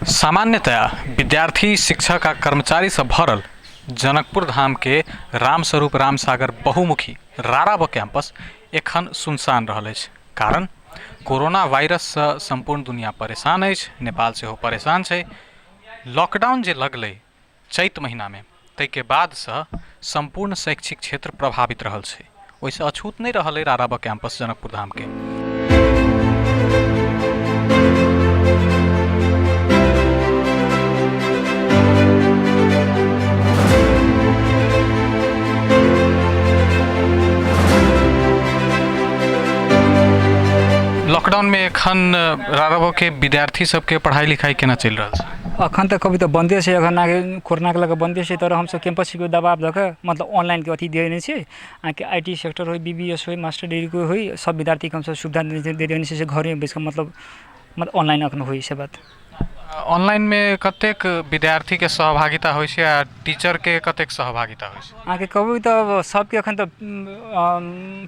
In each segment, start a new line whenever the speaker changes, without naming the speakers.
सामान्यतया विद्यार्थी शिक्षक आ कर्मचारी से भरल जनकपुर धाम के रामस्वरूप रामसागर बहुमुखी राराव कैंपस एखन सुनसान रहल अछि। कारण कोरोना वायरस से संपूर्ण दुनिया परेशान अछि, नेपाल सेहो परेशान छै। लॉकडाउन जे लगलै चैत महीना में, ताहिके बाद से संपूर्ण शैक्षिक क्षेत्र प्रभावित रहल छै। ओहिसँ अछूत नहीं रहल राराव कैंपस जनकपुर धाम के। लॉकडाउन में एखन राराव के विद्यार्थी सबके पढ़ाई लिखाई केना चल रहा है?
अखन तक कभी तो बंदे से, अखन आगे कोरोना के लगे बंदे से, तर हम सब कैंपस के दबाव दे के मतलब ऑनलाइन के अथी देने छे। आके आईटी सेक्टर हो, बीबीएस हो, मास्टर डिग्री को हो, सब विद्यार्थी के हम सब सुविधा दे देने छे। घर में बैस के मतलब ऑनलाइन अखन होई से बात।
ऑनलाइन में कतेक विद्यार्थी के सहभागिता होइ छै आ टीचर के कतेक सहभागिता होइ छै?
आगे कभी तो सबके अखन तो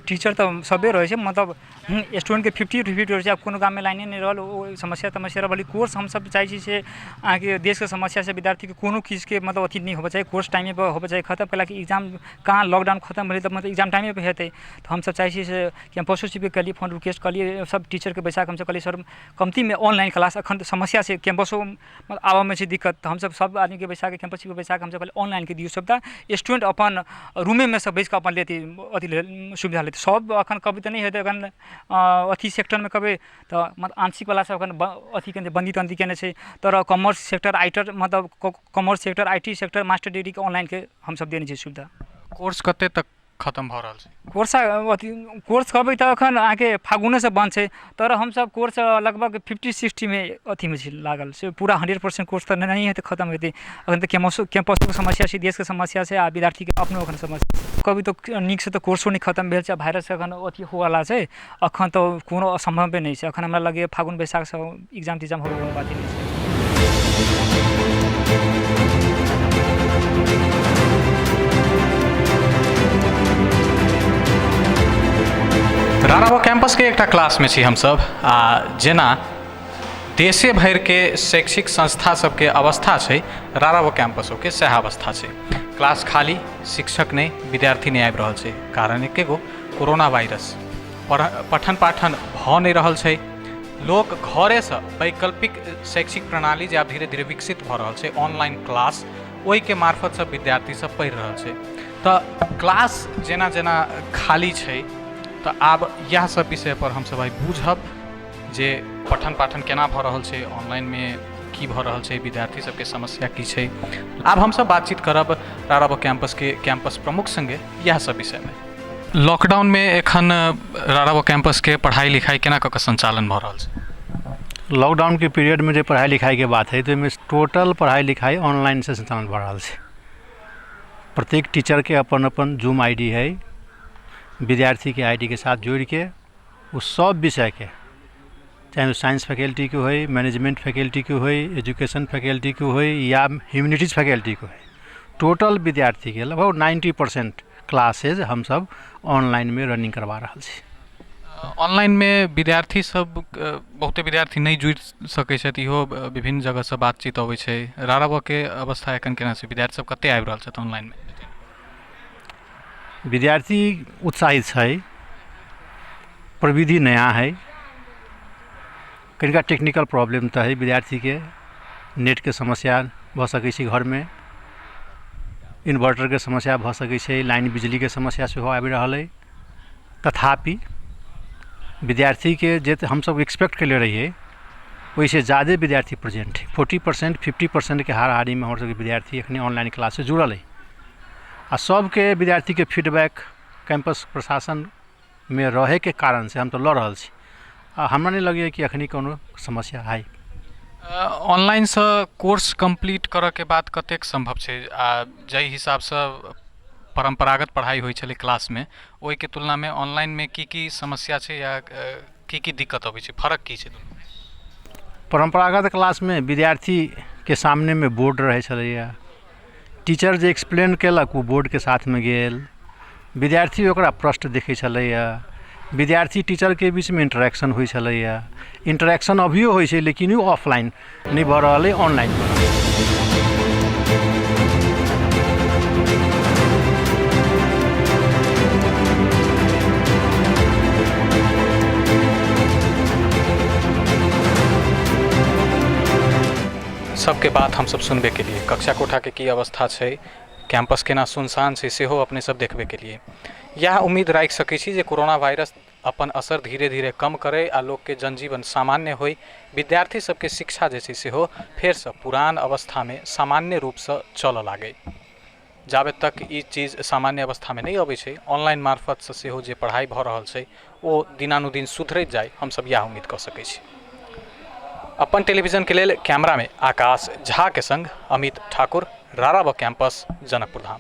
टीचर तो सबे रहे छे, मतलब स्टूडेंट के 50-50 रहे छे। अब कोनो गाँव में लाइने नहीं रहल, वो समस्या रहल। कोर्स हम सब चाहे से आगे देश के समस्या से विद्यार्थी के कोनो चीज के मतलब अथी नहीं होबे चाहिए। कोर्स टाइम पे होबे चाहिए खत्म, कैला कि एग्जाम कहाँ लॉकडाउन खत्म भेल मतलब एग्जाम टाइम पे हेतै। तो हम सब चाहे से कैंपसो पे कलिए, फोन रिक्वेस्ट कलिए, सब टीचर के बैसा के हम सब कलिए सर कमती में ऑनलाइन क्लास अखन समस्या से कैंपसो आवा में दिक्कत। तो हम सब आदमी के बैसा के कैंपस पे बैसा के हम सब ऑनलाइन के दियो सुविधा। स्टूडेंट अपन रूमे में सब बैस के अपन लेती अथी सुविधा लेते। सब अखन कभी तो नहीं हेतै, अखन अथी सेक्टर में कभी तो मतलब आंशिक वाला सब अखन अथी के बंदी तंदी केने छे। तर कॉमर्स सेक्टर, आईटर मतलब commerce sector, IT sector, master degree के ऑनलाइन के हम सब देने छे सुविधा।
कोर्स कते तक खत्म भ रहल छै?
कोर्स कहबै तऽ अखन आके फागुने से बंद छै। तर हम सब कोर्स लगभग 50-60 में अथी में लागल से। पूरा 100% कोर्स तो नहीं हेतै, खत्म हेतै। अखन तो कैंपस के समस्या छै, देश के समस्या छै, आ विद्यार्थी के अपनो अखन समस्या। कभी तो नीक से तो कोर्सो नहीं खत्म भेल छै। वायरस अखन अथी होवाला छै, अखन तो कोनो असंभव नहीं छै। अखन हमरा लगे फागुन बैसाख से एग्जाम हो कोनो बात नहीं छै।
राराव कैंपस के एक क्लास में छी हम सब। आ जेना देशे भर के शैक्षिक संस्था सबके अवस्था छै, राराव कैंपसों के सह अवस्था छै। क्लास खाली, शिक्षक नहीं, विद्यार्थी नहीं आबि रहल छै। कारण एके गो कोरोना वायरस। पठन पाठन भ नहीं रहल छै। लोग घरे से वैकल्पिक शैक्षिक प्रणाली जे आब धीरे धीरे विकसित भ रहल छै, ऑनलाइन क्लास, ओहि के मार्फत सब विद्यार्थी सब पढ़ि रहल छै। तऽ क्लास जेना जेना खाली छै, तो आब यह सब विषय पर हम सब आइ बुझब जे पठन पाठन केना भ रहल छै, ऑनलाइन में की भ रहल छै, विद्यार्थी सबके समस्या की छै। आब हम सब बातचीत करब राराव कैंपस के कैंपस प्रमुख संगे यह सब विषय में। लॉकडाउन में एखन राराव कैंपस के पढ़ाई लिखाई केना क संचालन भ रहल छै?
लॉकडाउन के पीरियड में जो पढ़ाई लिखाई के बात है, तो इसमें टोटल पढ़ाई लिखाई ऑनलाइन से संचालन भ रहल छै। प्रत्येक टीचर के अपन अपन जूम आईडी है, विद्यार्थी के आईडी के साथ जोड़ के उस सब विषय के, चाहे वो साइंस फैकल्टी के हो, मैनेजमेंट फैकल्टी के हो, एजुकेशन फैकल्टी के हो, या ह्यूमैनिटीज़ फैकल्टी के हो, टोटल विद्यार्थी के लगभग 90% क्लासेज हम सब ऑनलाइन में रनिंग करवा रहा छी।
ऑनलाइन में विद्यार्थी सब बहुते विद्यार्थी नहीं जुड़ सकै छथि, इहो विभिन्न जगह से बातचीत अबै छै। राराव के अवस्था एखन केना छै? विद्यार्थी सब कते आबि रहल छथि ऑनलाइन में?
विद्यार्थी उत्साहित है, प्रविधि नया है, कनिका टेक्निकल प्रॉब्लम तो है। विद्यार्थी के नेट के समस्या भ सकै छै, घर में इन्वर्टर के समस्या भ सकै छै, लाइन बिजली के समस्या सेहो आबि रहल है। तथापि विद्यार्थी के जे हम सब एक्सपेक्ट कैले रहिए, वैसे ज़्यादा विद्यार्थी प्रेजेंट है। 40% 50% के हाराहारी में हमारे विद्यार्थी अखनी ऑनलाइन क्लास से जुड़ल है। आ सबके विद्यार्थी के फीडबैक कैंपस प्रशासन में रहे के कारण से हम तो लड़ रहा छी। हमरा नहीं लगे कि अखनी कोनो समस्या है।
ऑनलाइन से कोर्स कंप्लीट करे के बाद कतेक संभव छै? आ जै हिसाब से परंपरागत पढ़ाई होइ छलै क्लास में, ओहि के तुलना में ऑनलाइन में की समस्या छै या की दिक्कत अबै छै? फर्क की छै?
परंपरागत क्लास में विद्यार्थी के सामने में बोर्ड रहे छलैया, टीचर जे एक्सप्लेन केलक वो बोर्ड के साथ में गेल, विद्यार्थी ओकरा प्रश्न देखै छलैया, विद्यार्थी टीचर के बीच में इंटरेक्शन होइ छलैया। इंटरेक्शन अभियो होइ छै, लेकिन ओ ऑफलाइन नहीं भऽ रहल अइ, ऑनलाइन भऽ रहल अइ।
सबके बात हम सब सुनबे के लिए, कक्षा कोठा के की अवस्था छै, कैंपस केना सुनसान छै सेहो अपने सब देखबे के लिए। यह उम्मीद राखि सकै छी जे कोरोना वायरस अपन असर धीरे धीरे कम करे आ लोग के जनजीवन सामान्य होई, विद्यार्थी सबके शिक्षा जे छै सेहो फेरसँ पुरान अवस्था में सामान्य रूप से चलऽ लागे। जाबे तक ई चीज सामान्य अवस्था में नहीं अबै छै, ऑनलाइन मार्फत से सेहो जे पढ़ाई भऽ रहल छै ओ दिनानुदिन सुधरैत जाय, हम सब यह उम्मीद कऽ सकै छी। अपन टेलीविजन के लेल कैमरा में आकाश झा के संग अमित ठाकुर, राराव कैंपस, जनकपुर धाम।